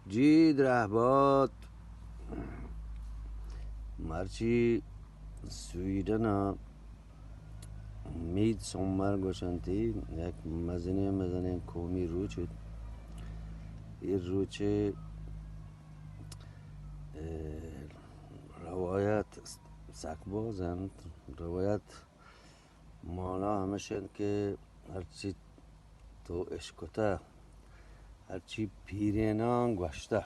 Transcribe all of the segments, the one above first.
جید رهبات مرچی سویدن میدسومر گوشنتی یک مزنه کومی روچ این روچه روایت سکبازند روایت مانا همشن که هرچی تو اشکتا هرچی پیرینان گوشته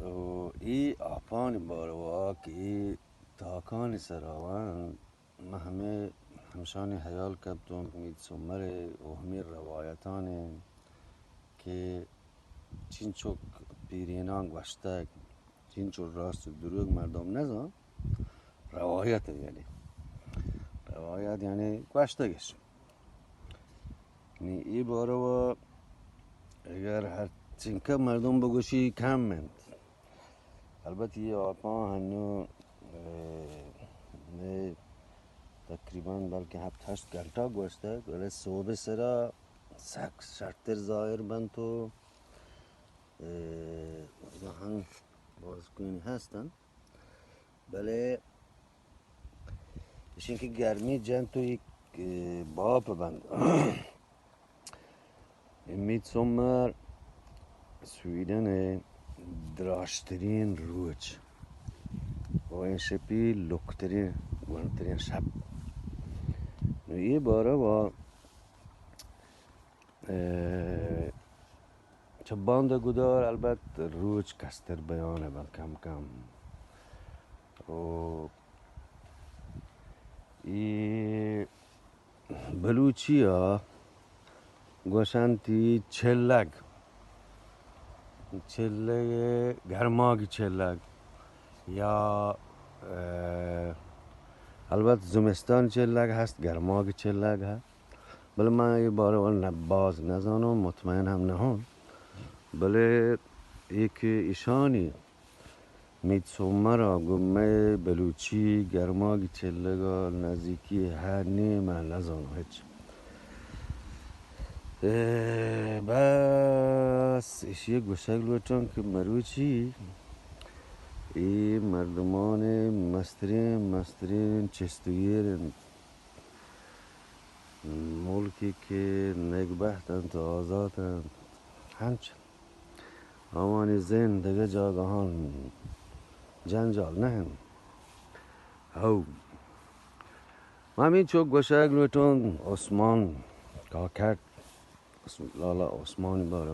و ای آپانی باروا که ای تاکانی سراوان ما همشانی حیال کبتون میدسومر و همین روایتانه که چین چوک پیرینان گوشته چین چوک راست و دروگ مردم نزان روایت یعنی گوشتگش ای باروا اگر هر چینکه مردم بگوشی کم مند البته یه آپا هنو نه تقریبا بلکه 7-8 گنٹه گوشته ولی صبح سرا سک شرطر ظاهر بند تو هنگ بازگوینی هستن بله ایشین که گرمی جن تو یک باب بند میدسومر سویدن دراشترین روچ و این شپی لکترین گوانترین شب یه باره با چبان ده گدار البته روچ کستر بیانه بل کم کم و ای بلوچی ها گوشنتی چلگ گرماگی چلگ یا البته زمستان چلگ هست گرماگی چلگ هست بله من یه باره باز نزانم مطمئن هم نهان بله یک ایشانی میدسومر را گمه بلوچی گرماگی چلگا نزدیکی هر نی من نزانم هیچ بس ایش یک گوشک لوتان که مروچی ای مردمان مسترین چستویرن ملکی که نگبهتن تا آزادن هنچ آمانی زن دیگه جاگهان جنجال نه هاو همین چوک گوشک لوتان عثمان کاکت لالا عثمانی باره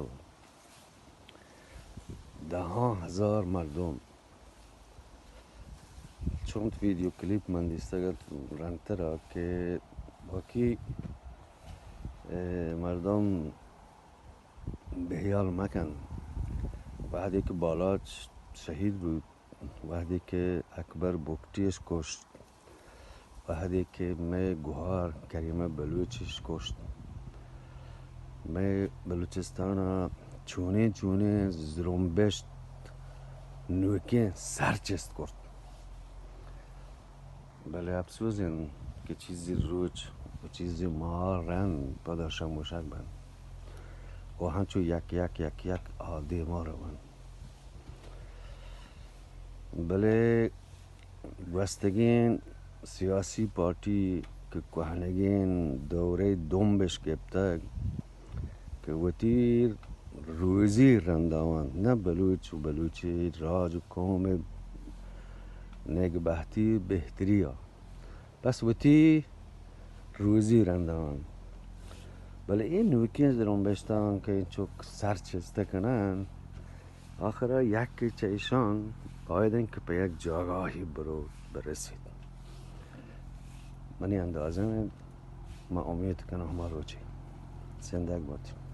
10,000 مردم چون ویدیو کلیپ من دیسته رنگته را که باکی مردم بهیال مکن وقتی که بالاچ شهید بود وقتی که اکبر بکتیش کشت وقتی که می گوهار کریمه بلوچش کشت می بلوچستان چونه زرمبشت نوکه سرچست کرد بله افسوزین که چیزی روچ و چیزی مار رن پاداشم موشک بند و همچو یک عادی ما رو بند بله گوستگین سیاسی پارتی که کهنگین دوره دومبش گبتگ که وطیر روزی رنداوان نه بلوچ و بلوچی راج و قوم نگبهتی بهتری ها بس وطی روزی رنداوان بله این نوکیز درون بشتان که این چوک سرچسته کنن آخرا یک چیشان باید که به یک جاگاهی برسید منی اندازه ما امید کنم ما روچی زندگ باتیم